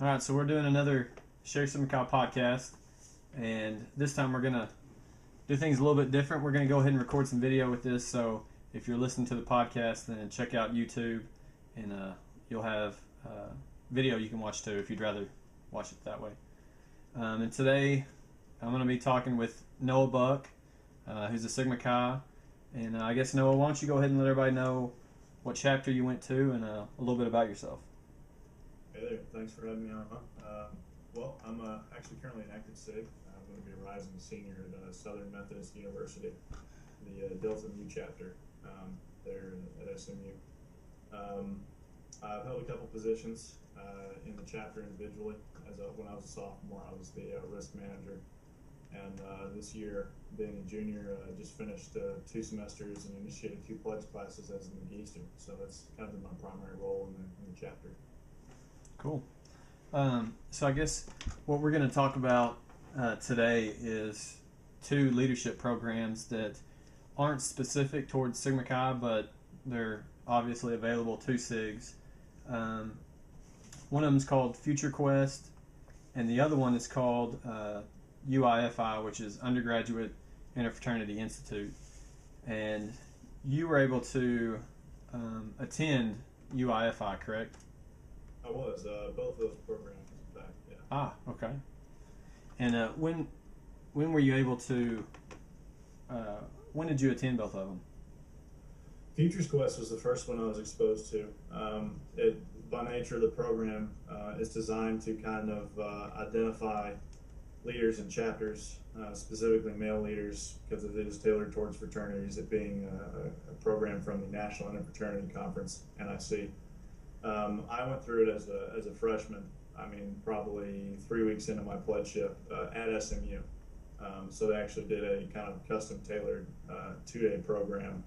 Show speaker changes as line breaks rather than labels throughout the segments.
All right, so we're doing another ShareSigmaChi podcast, and this time we're gonna do things a little bit different. We're gonna go ahead and record some video with this. So if you're listening to the podcast, then check out YouTube, and you'll have video you can watch too if you'd rather watch it that way. And today I'm gonna be talking with Noah Buck, who's a Sigma Chi, and I guess Noah, why don't you go ahead and let everybody know what chapter you went to and a little bit about yourself.
Hey there, thanks for having me on. Well, I'm actually currently an active SIG. I'm going to be a rising senior at Southern Methodist University, the Delta Mu chapter there at SMU. I've held a couple positions in the chapter individually. When I was a sophomore, I was the risk manager. And this year, being a junior, I just finished 2 semesters and initiated 2 pledge classes as an Magister. So that's kind of been my primary role in the chapter.
Cool. So I guess what we're going to talk about today is 2 leadership programs that aren't specific towards Sigma Chi, but they're obviously available to SIGs. One of them is called Future Quest, and the other one is called UIFI, which is Undergraduate Interfraternity Institute. And you were able to attend UIFI, correct?
I was, both of those programs, in fact, yeah.
Ah, okay. And when were you able to, when did you attend both of them?
Futures Quest was the first one I was exposed to. By nature of the program, is designed to kind of identify leaders and chapters, specifically male leaders, because it is tailored towards fraternities, it being a program from the National Interfraternity Conference, NIC. I went through it as a freshman. I mean, probably 3 weeks into my pledgeship at SMU. So they actually did a kind of custom tailored 2-day program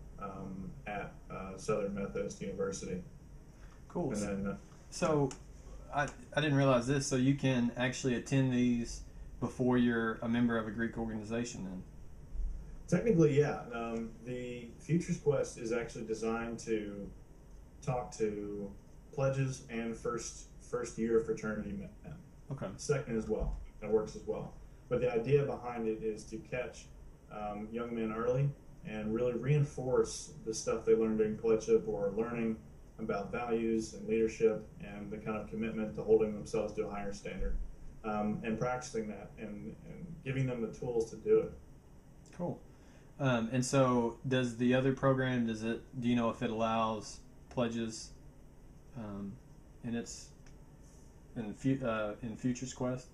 at Southern Methodist University.
Cool.
And then,
so I didn't realize this. So you can actually attend these before you're a member of a Greek organization then?
Technically, yeah. The Futures Quest is actually designed to talk to pledges and first year fraternity men.
Okay.
Second as well. That works as well. But the idea behind it is to catch young men early and really reinforce the stuff they learned during pledgeship or learning about values and leadership and the kind of commitment to holding themselves to a higher standard and practicing that and giving them the tools to do it.
Cool. And so does the other program, do you know if it allows pledges in Futures Quest?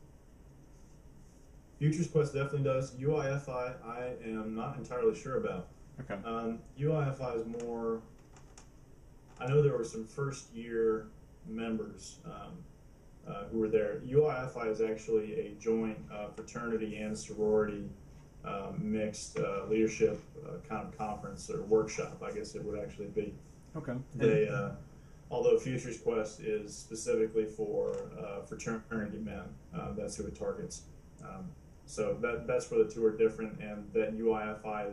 Futures Quest definitely does. UIFI, I am not entirely sure about.
Okay.
UIFI is more, I know there were some first year members who were there. UIFI is actually a joint fraternity and sorority mixed leadership kind of conference or workshop, I guess it would actually be.
Okay.
They, although Futures Quest is specifically for fraternity men, that's who it targets. So that's where the 2 are different, and that UIFI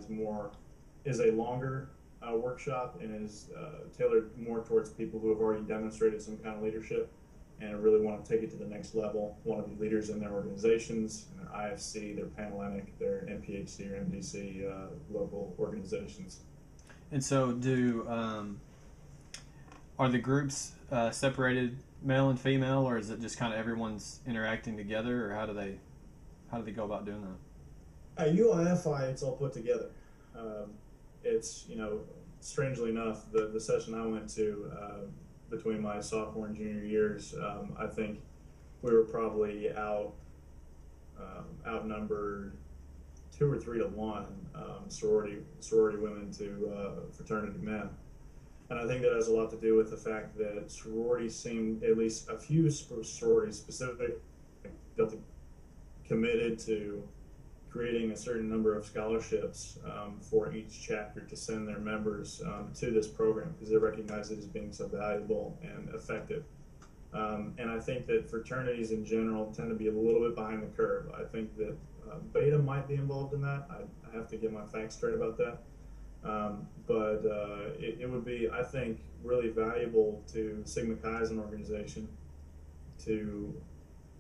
is a longer workshop and is tailored more towards people who have already demonstrated some kind of leadership and really want to take it to the next level, want to be leaders in their organizations, in their IFC, their Panhellenic, their MPHC or MDC local organizations.
And so are the groups separated male and female, or is it just kind of everyone's interacting together, or how do they go about doing that?
At UIFI, it's all put together. It's, strangely enough, the session I went to between my sophomore and junior years, I think we were probably outnumbered 2 or 3 to 1 sorority women to fraternity men. And I think that has a lot to do with the fact that sororities seem, at least a few sororities specifically, committed to creating a certain number of scholarships for each chapter to send their members to this program because they recognize it as being so valuable and effective. And I think that fraternities in general tend to be a little bit behind the curve. I think that Beta might be involved in that. I have to get my facts straight about that. But it would be, I think, really valuable to Sigma Chi as an organization to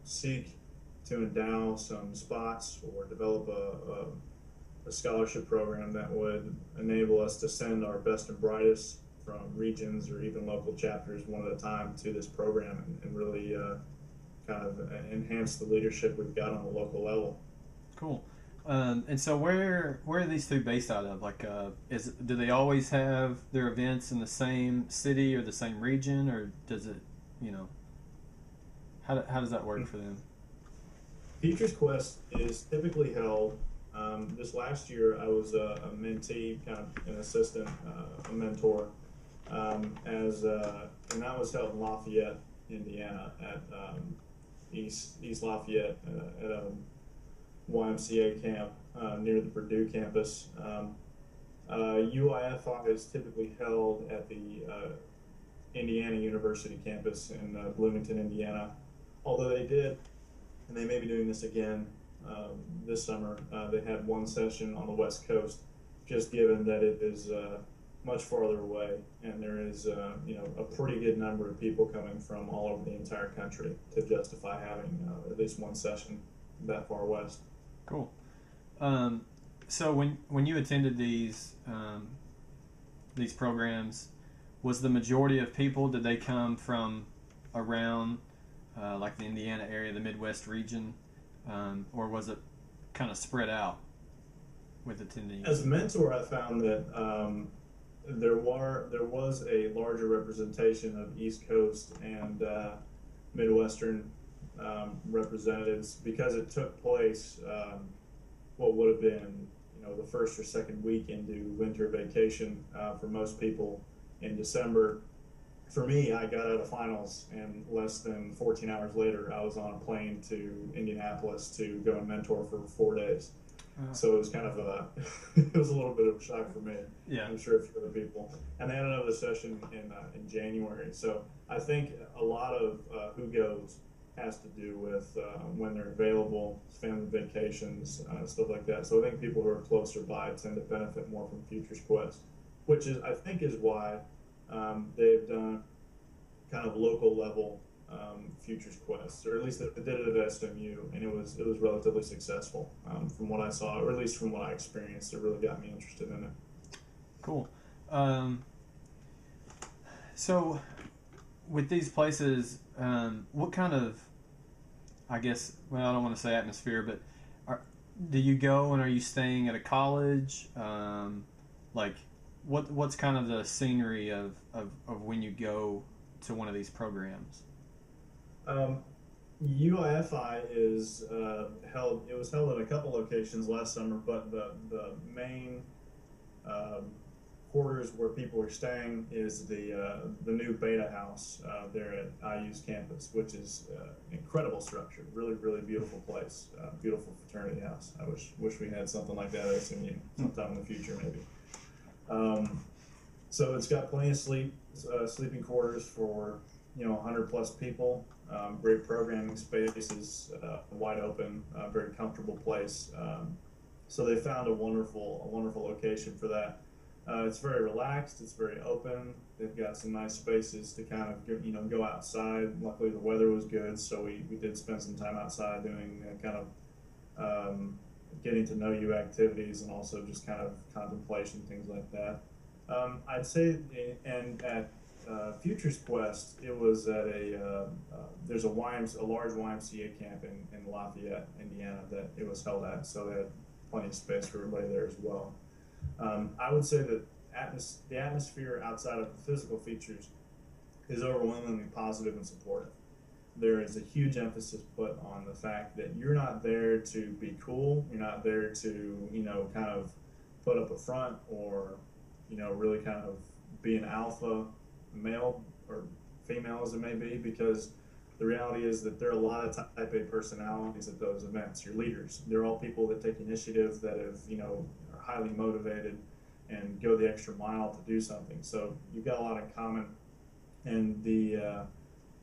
seek to endow some spots or develop a scholarship program that would enable us to send our best and brightest from regions or even local chapters one at a time to this program and really kind of enhance the leadership we've got on the local level.
Cool. And so where are these two based out of? Like, do they always have their events in the same city or the same region, or does it, how does that work for them?
Futures Quest is typically held. This last year, I was a mentee, kind of an assistant, a mentor, and that was held in Lafayette, Indiana, at East Lafayette at a YMCA camp near the Purdue campus. UIFI is typically held at the Indiana University campus in Bloomington, Indiana. Although they did, and they may be doing this again this summer, they had one session on the West Coast, just given that it is much farther away, and there is a pretty good number of people coming from all over the entire country to justify having at least one session that far west.
Cool. So when you attended these programs, was the majority of people, did they come from around like the Indiana area, the Midwest region, or was it kind of spread out with attendees?
As a mentor, I found that there was a larger representation of East Coast and Midwestern representatives because it took place what would have been the first or second week into winter vacation for most people in December. For me, I got out of finals, and less than 14 hours later, I was on a plane to Indianapolis to go and mentor for 4 days. So it was kind of it was a little bit of a shock for me.
Yeah,
I'm sure a few other people. And they had another session in January. So I think a lot of who goes has to do with when they're available, family vacations, stuff like that. So I think people who are closer by tend to benefit more from Futures Quest, which I think is why they've done kind of local level Futures Quests, or at least they did it at SMU, and it was relatively successful from what I saw, or at least from what I experienced. It really got me interested in it.
Cool. So with these places, what kind of, I guess, well, I don't want to say atmosphere, but do you go and are you staying at a college? Like, what's kind of the scenery of when you go to one of these programs?
UIFI is held. It was held at a couple locations last summer, but the main quarters where people are staying is the new Beta House there at IU's campus, which is incredible structure. Really, really beautiful place. Beautiful fraternity house. I wish we had something like that at SMU sometime in the future, maybe. So it's got plenty of sleeping quarters for 100 plus people. Great programming spaces, wide open, very comfortable place. So they found a wonderful location for that. It's very relaxed. It's very open. They've got some nice spaces to kind of go outside. Luckily, the weather was good, so we did spend some time outside doing kind of getting to know you activities and also just kind of contemplation, things like that. I'd say, and at Futures Quest, it was at there's a large YMCA camp in Lafayette, Indiana, that it was held at, so they had plenty of space for everybody there as well. I would say that the atmosphere outside of the physical features is overwhelmingly positive and supportive. There is a huge emphasis put on the fact that you're not there to be cool. You're not there to, kind of put up a front or, really kind of be an alpha male or female as it may be, because the reality is that there are a lot of type A personalities at those events. Your leaders, they're all people that take initiative, that have, are highly motivated and go the extra mile to do something. So you've got a lot in common, and the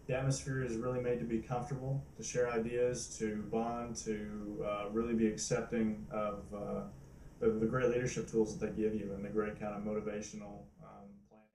atmosphere is really made to be comfortable, to share ideas, to bond, to really be accepting of the great leadership tools that they give you and the great kind of motivational